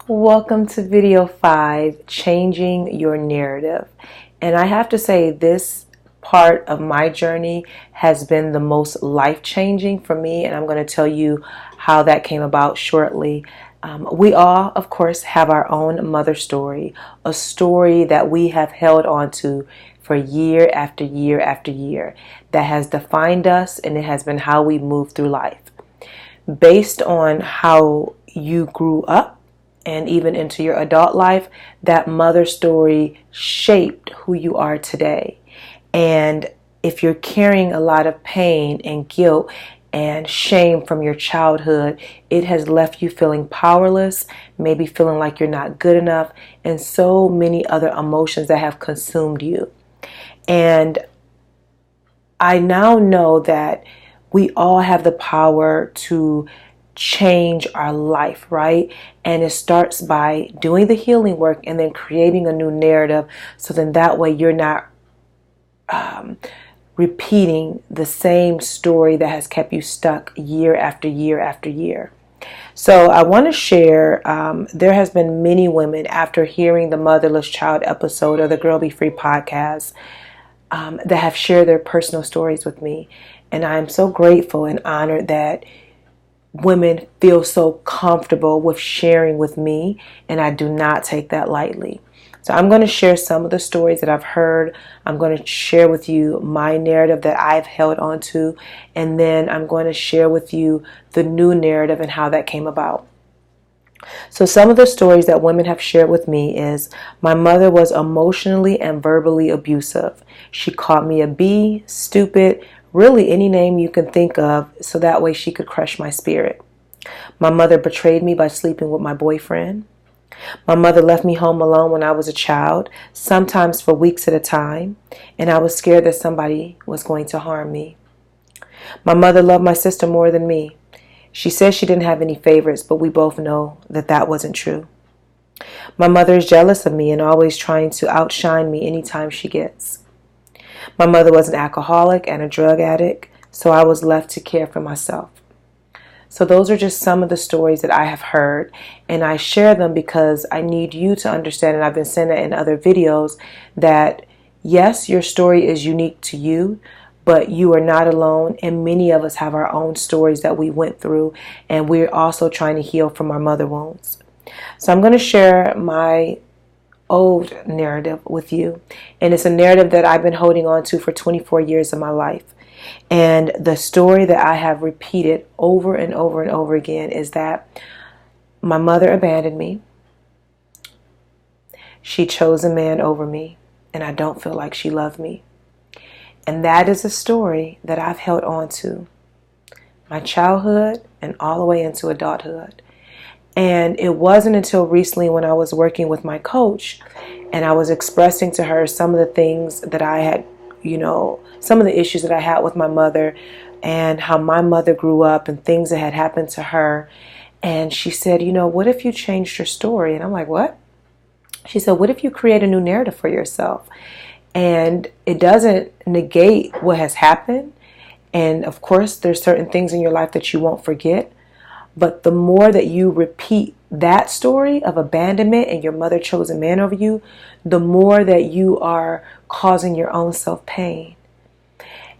Welcome to video 5, Changing Your Narrative. And I have to say, this part of my journey has been the most life-changing for me, and I'm going to tell you how that came about shortly. We all, of course, have our own mother story, a story that we have held on to for year after year after year that has defined us, and it has been how we move through life. Based on how you grew up, and even into your adult life, that mother story shaped who you are today. And if you're carrying a lot of pain and guilt and shame from your childhood, it has left you feeling powerless, maybe feeling like you're not good enough, and so many other emotions that have consumed you. And I now know that we all have the power to change our life, right? And it starts by doing the healing work and then creating a new narrative, so then that way you're not repeating the same story that has kept you stuck year after year after year. So I want to share, there has been many women after hearing the Motherless Child episode of the Girl Be Free podcast that have shared their personal stories with me. And I'm so grateful and honored that women feel so comfortable with sharing with me, and I do not take that lightly. So I'm going to share some of the stories that I've heard. I'm going to share with you my narrative that I've held on to, and then I'm going to share with you the new narrative and how that came about. So some of the stories that women have shared with me is, my mother was emotionally and verbally abusive. She called me a B, stupid, really any name you can think of, so that way she could crush my spirit. My mother betrayed me by sleeping with my boyfriend. My mother left me home alone when I was a child, sometimes for weeks at a time, and I was scared that somebody was going to harm me. My mother loved my sister more than me. She says she didn't have any favorites, but we both know that that wasn't true. My mother is jealous of me and always trying to outshine me anytime she gets. My mother was an alcoholic and a drug addict, so I was left to care for myself. So those are just some of the stories that I have heard, and I share them because I need you to understand, and I've been saying that in other videos, that yes, your story is unique to you, but you are not alone, and many of us have our own stories that we went through, and we're also trying to heal from our mother wounds. So I'm going to share my old narrative with you, and it's a narrative that I've been holding on to for 24 years of my life. And the story that I have repeated over and over and over again is that my mother abandoned me. She chose a man over me, and I don't feel like she loved me. And that is a story that I've held on to my childhood and all the way into adulthood. And it wasn't until recently when I was working with my coach and I was expressing to her some of the things that I had, some of the issues that I had with my mother and how my mother grew up and things that had happened to her. And she said, what if you changed your story? And I'm like, what? She said, what if you create a new narrative for yourself? And it doesn't negate what has happened. And of course, there's certain things in your life that you won't forget. But the more that you repeat that story of abandonment and your mother chose a man over you, the more that you are causing your own self pain.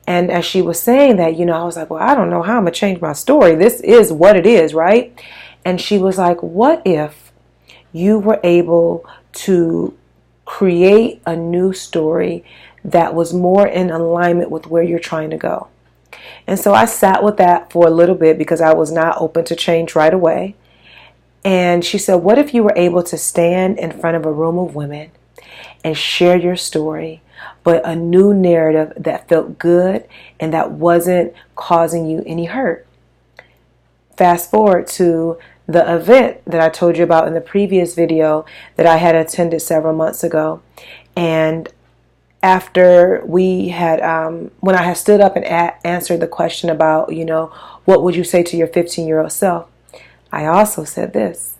And as she was saying that, I was like, well, I don't know how I'm going to change my story. This is what it is, right? And she was like, what if you were able to create a new story that was more in alignment with where you're trying to go? And so I sat with that for a little bit because I was not open to change right away. And she said, what if you were able to stand in front of a room of women and share your story, but a new narrative that felt good and that wasn't causing you any hurt? Fast forward to the event that I told you about in the previous video that I had attended several months ago. And after we had, when I had stood up and answered the question about, what would you say to your 15-year-old self? I also said this.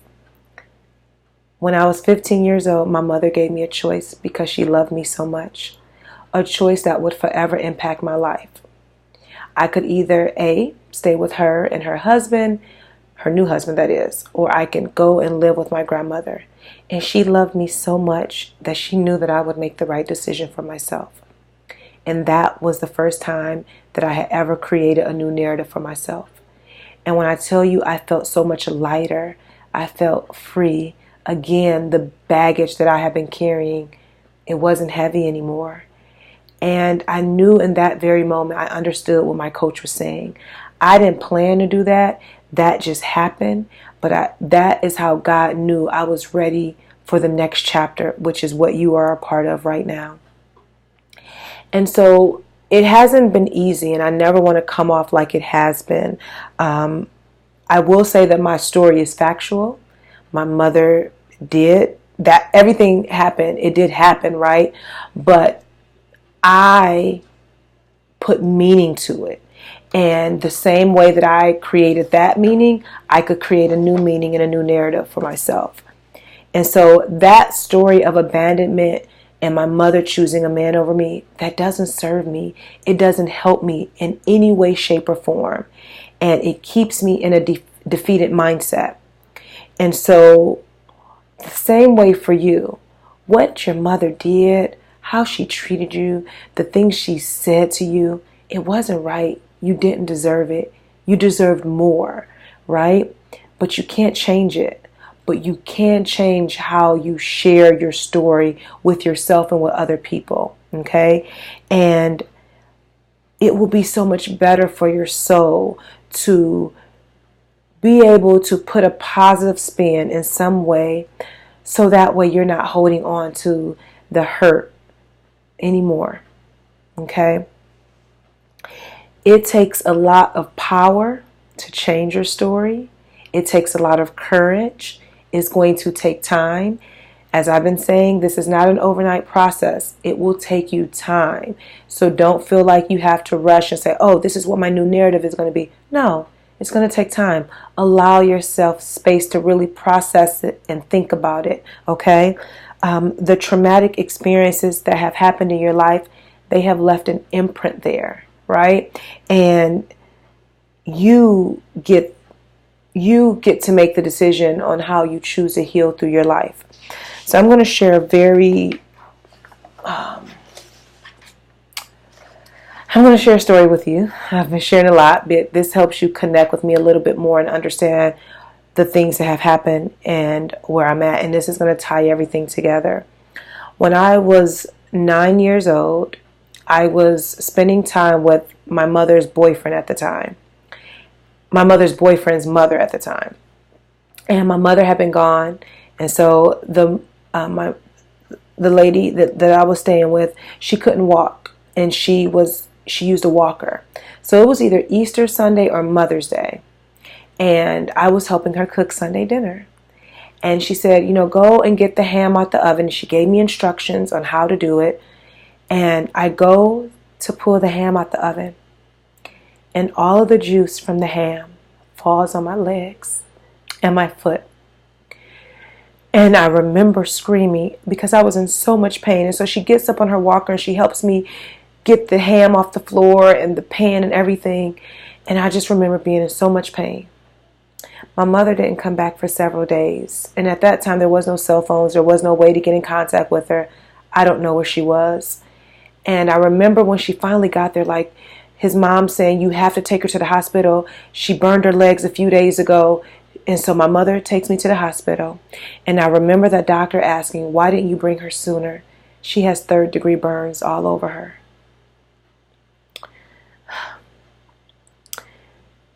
When I was 15 years old, my mother gave me a choice because she loved me so much. A choice that would forever impact my life. I could either A, stay with her and her husband, her new husband that is, or I can go and live with my grandmother. And she loved me so much that she knew that I would make the right decision for myself. And that was the first time that I had ever created a new narrative for myself. And when I tell you I felt so much lighter, I felt free. Again, the baggage that I had been carrying, it wasn't heavy anymore. And I knew in that very moment, I understood what my coach was saying. I didn't plan to do that. That just happened. But that is how God knew I was ready for the next chapter, which is what you are a part of right now. And so it hasn't been easy, and I never want to come off like it has been. I will say that my story is factual. My mother did that. Everything happened. It did happen, right? But I put meaning to it. And the same way that I created that meaning, I could create a new meaning and a new narrative for myself. And so that story of abandonment and my mother choosing a man over me, that doesn't serve me. It doesn't help me in any way, shape, or form. And it keeps me in a defeated mindset. And so the same way for you, what your mother did, how she treated you, the things she said to you, it wasn't right. You didn't deserve it. You deserved more, right? But you can't change it. But you can change how you share your story with yourself and with other people, okay? And it will be so much better for your soul to be able to put a positive spin in some way, so that way you're not holding on to the hurt anymore, okay? It takes a lot of power to change your story. It takes a lot of courage. It's going to take time. As I've been saying, this is not an overnight process. It will take you time. So don't feel like you have to rush and say, oh, this is what my new narrative is going to be. No, it's going to take time. Allow yourself space to really process it and think about it, okay? The traumatic experiences that have happened in your life, they have left an imprint there, right? And you get to make the decision on how you choose to heal through your life. So I'm going to share a story with you. I've been sharing a lot, but this helps you connect with me a little bit more and understand the things that have happened and where I'm at. And this is going to tie everything together. When I was 9 years old, I was spending time with my mother's boyfriend at the time. My mother's boyfriend's mother at the time. And my mother had been gone. And so the lady that I was staying with, she couldn't walk. And she used a walker. So it was either Easter Sunday or Mother's Day. And I was helping her cook Sunday dinner. And she said, go and get the ham out the oven. She gave me instructions on how to do it. And I go to pull the ham out the oven. And all of the juice from the ham falls on my legs and my foot. And I remember screaming because I was in so much pain. And so she gets up on her walker and she helps me get the ham off the floor and the pan and everything. And I just remember being in so much pain. My mother didn't come back for several days. And at that time, there was no cell phones. There was no way to get in contact with her. I don't know where she was. And I remember when she finally got there, like his mom saying, you have to take her to the hospital. She burned her legs a few days ago. And so my mother takes me to the hospital. And I remember that doctor asking, why didn't you bring her sooner? She has 3rd-degree burns all over her.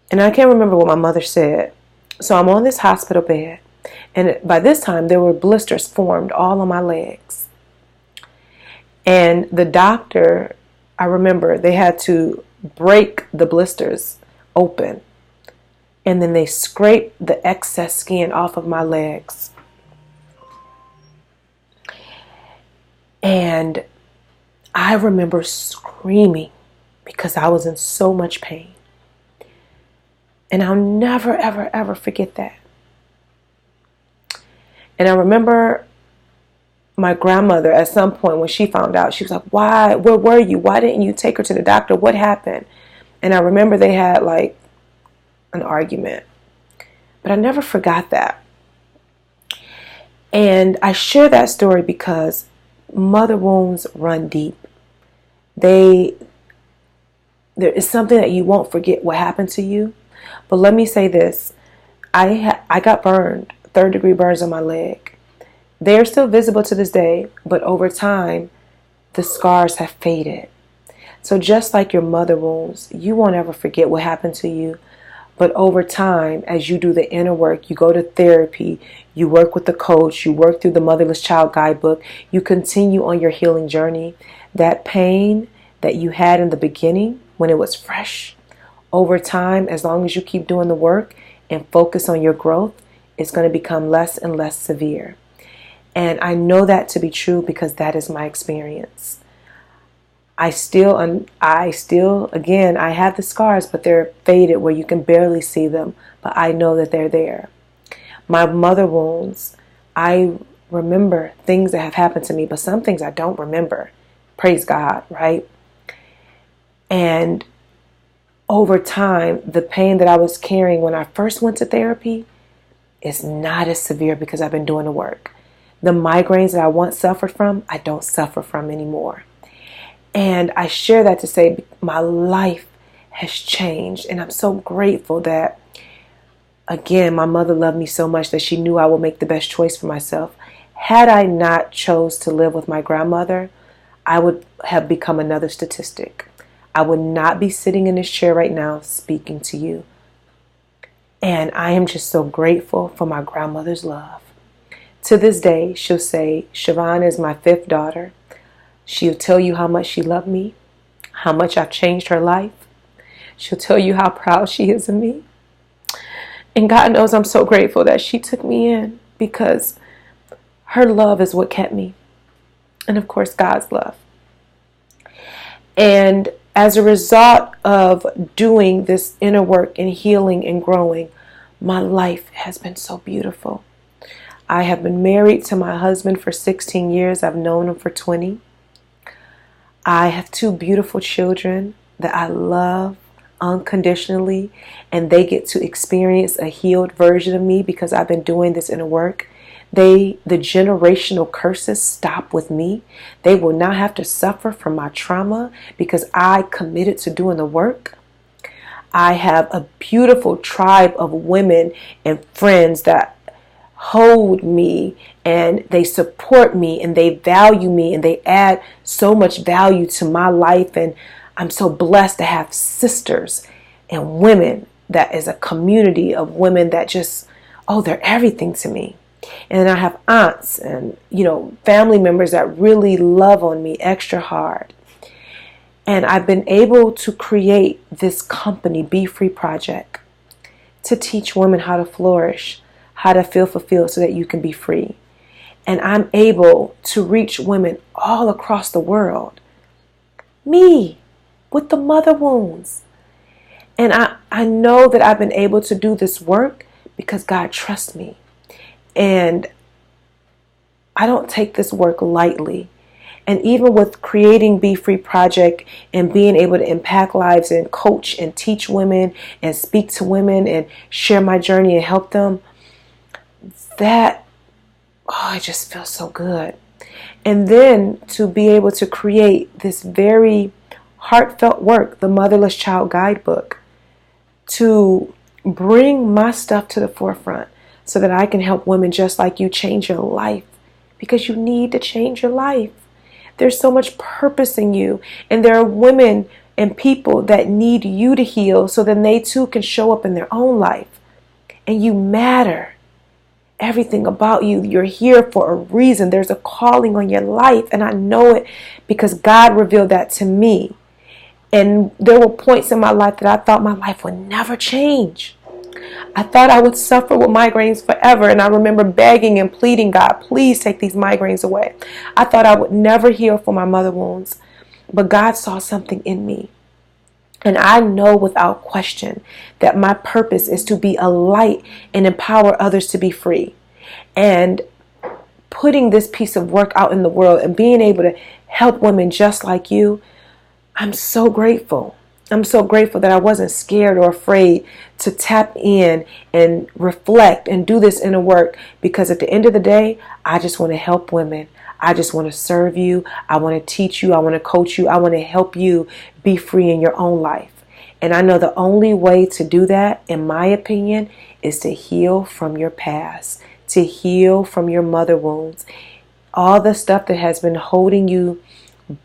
And I can't remember what my mother said. So I'm on this hospital bed. And by this time, there were blisters formed all on my legs. And the doctor, I remember, they had to break the blisters open. And then they scraped the excess skin off of my legs. And I remember screaming because I was in so much pain. And I'll never, ever, ever forget that. And I remember my grandmother at some point when she found out, she was like, why, where were you? Why didn't you take her to the doctor? What happened? And I remember they had like an argument. But I never forgot that. And I share that story because mother wounds run deep. There is something that you won't forget what happened to you. But let me say this. I got burned, 3rd-degree burns on my leg. They're still visible to this day, but over time, the scars have faded. So just like your mother wounds, you won't ever forget what happened to you. But over time, as you do the inner work, you go to therapy, you work with the coach, you work through the Motherless Child Guidebook, you continue on your healing journey. That pain that you had in the beginning when it was fresh, over time, as long as you keep doing the work and focus on your growth, it's going to become less and less severe. And I know that to be true because that is my experience. I still, again, I have the scars, but they're faded where you can barely see them, but I know that they're there. My mother wounds, I remember things that have happened to me, but some things I don't remember. Praise God, right? And over time, the pain that I was carrying when I first went to therapy is not as severe because I've been doing the work. The migraines that I once suffered from, I don't suffer from anymore. And I share that to say my life has changed. And I'm so grateful that, again, my mother loved me so much that she knew I would make the best choice for myself. Had I not chose to live with my grandmother, I would have become another statistic. I would not be sitting in this chair right now speaking to you. And I am just so grateful for my grandmother's love. To this day, she'll say, Siobhan is my 5th daughter. She'll tell you how much she loved me, how much I've changed her life. She'll tell you how proud she is of me. And God knows I'm so grateful that she took me in because her love is what kept me. And of course, God's love. And as a result of doing this inner work and healing and growing, my life has been so beautiful. I have been married to my husband for 16 years. I've known him for 20. I have 2 beautiful children that I love unconditionally, and they get to experience a healed version of me because I've been doing this inner work. The generational curses stop with me. They will not have to suffer from my trauma because I committed to doing the work. I have a beautiful tribe of women and friends that hold me and they support me and they value me and they add so much value to my life. And I'm so blessed to have sisters and women that is a community of women that just, they're everything to me. And I have aunts and, family members that really love on me extra hard. And I've been able to create this company, Be Free Project, to teach women how to flourish, how to feel fulfilled so that you can be free. And I'm able to reach women all across the world. Me, with the mother wounds. And I know that I've been able to do this work because God trusts me. And I don't take this work lightly. And even with creating Be Free Project and being able to impact lives and coach and teach women and speak to women and share my journey and help them, I just feel so good. And then to be able to create this very heartfelt work, the Motherless Child Guidebook, to bring my stuff to the forefront so that I can help women just like you change your life, because you need to change your life. There's so much purpose in you, and there are women and people that need you to heal so then they too can show up in their own life. And you matter. Everything about you, you're here for a reason. There's a calling on your life, and I know it because God revealed that to me. And there were points in my life that I thought my life would never change. I thought I would suffer with migraines forever, and I remember begging and pleading, God, please take these migraines away. I thought I would never heal from my mother wounds, but God saw something in me. And I know without question that my purpose is to be a light and empower others to be free. And putting this piece of work out in the world and being able to help women just like you, I'm so grateful. I'm so grateful that I wasn't scared or afraid to tap in and reflect and do this inner work, because at the end of the day, I just want to help women. I just want to serve you. I want to teach you. I want to coach you. I want to help you be free in your own life. And I know the only way to do that, in my opinion, is to heal from your past, to heal from your mother wounds. All the stuff that has been holding you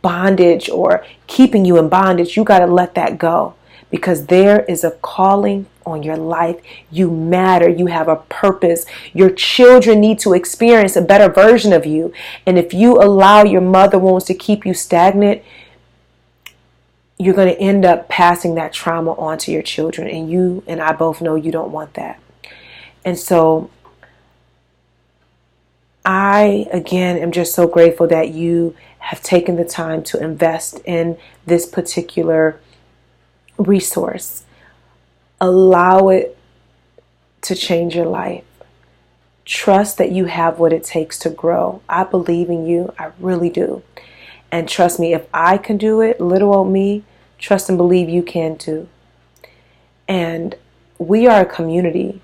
bondage or keeping you in bondage, you got to let that go, because there is a calling on your life. You matter. You have a purpose. Your children need to experience a better version of you. And if you allow your mother wounds to keep you stagnant, you're going to end up passing that trauma on to your children. And you and I both know you don't want that. And so I, again, am just so grateful that you have taken the time to invest in this particular resource. Allow it to change your life. Trust that you have what it takes to grow. I believe in you. I really do. And trust me, if I can do it, little old me, trust and believe you can too. And we are a community.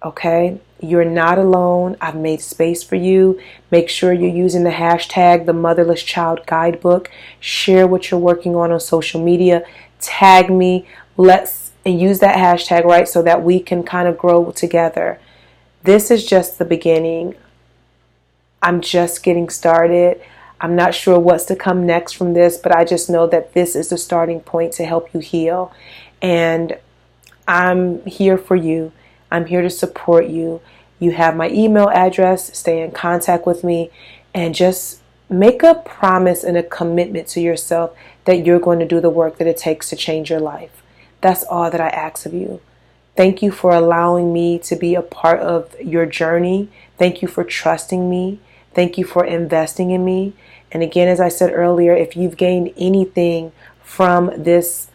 Okay? You're not alone. I've made space for you. Make sure you're using the hashtag, the Motherless Child Guidebook. Share what you're working on social media. Tag me. And use that hashtag, right, so that we can kind of grow together. This is just the beginning. I'm just getting started. I'm not sure what's to come next from this, but I just know that this is the starting point to help you heal. And I'm here for you. I'm here to support you. You have my email address. Stay in contact with me, and just make a promise and a commitment to yourself that you're going to do the work that it takes to change your life. That's all that I ask of you. Thank you for allowing me to be a part of your journey. Thank you for trusting me. Thank you for investing in me. And again, as I said earlier, if you've gained anything from this,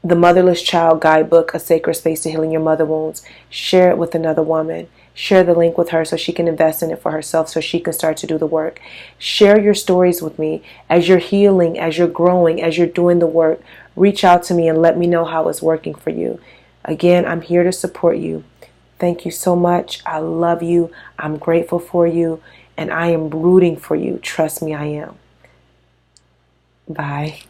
the Motherless Child Guidebook, A Sacred Space to Healing Your Mother Wounds, share it with another woman. Share the link with her so she can invest in it for herself, so she can start to do the work. Share your stories with me as you're healing, as you're growing, as you're doing the work. Reach out to me and let me know how it's working for you. Again, I'm here to support you. Thank you so much. I love you. I'm grateful for you. And I am rooting for you. Trust me, I am. Bye.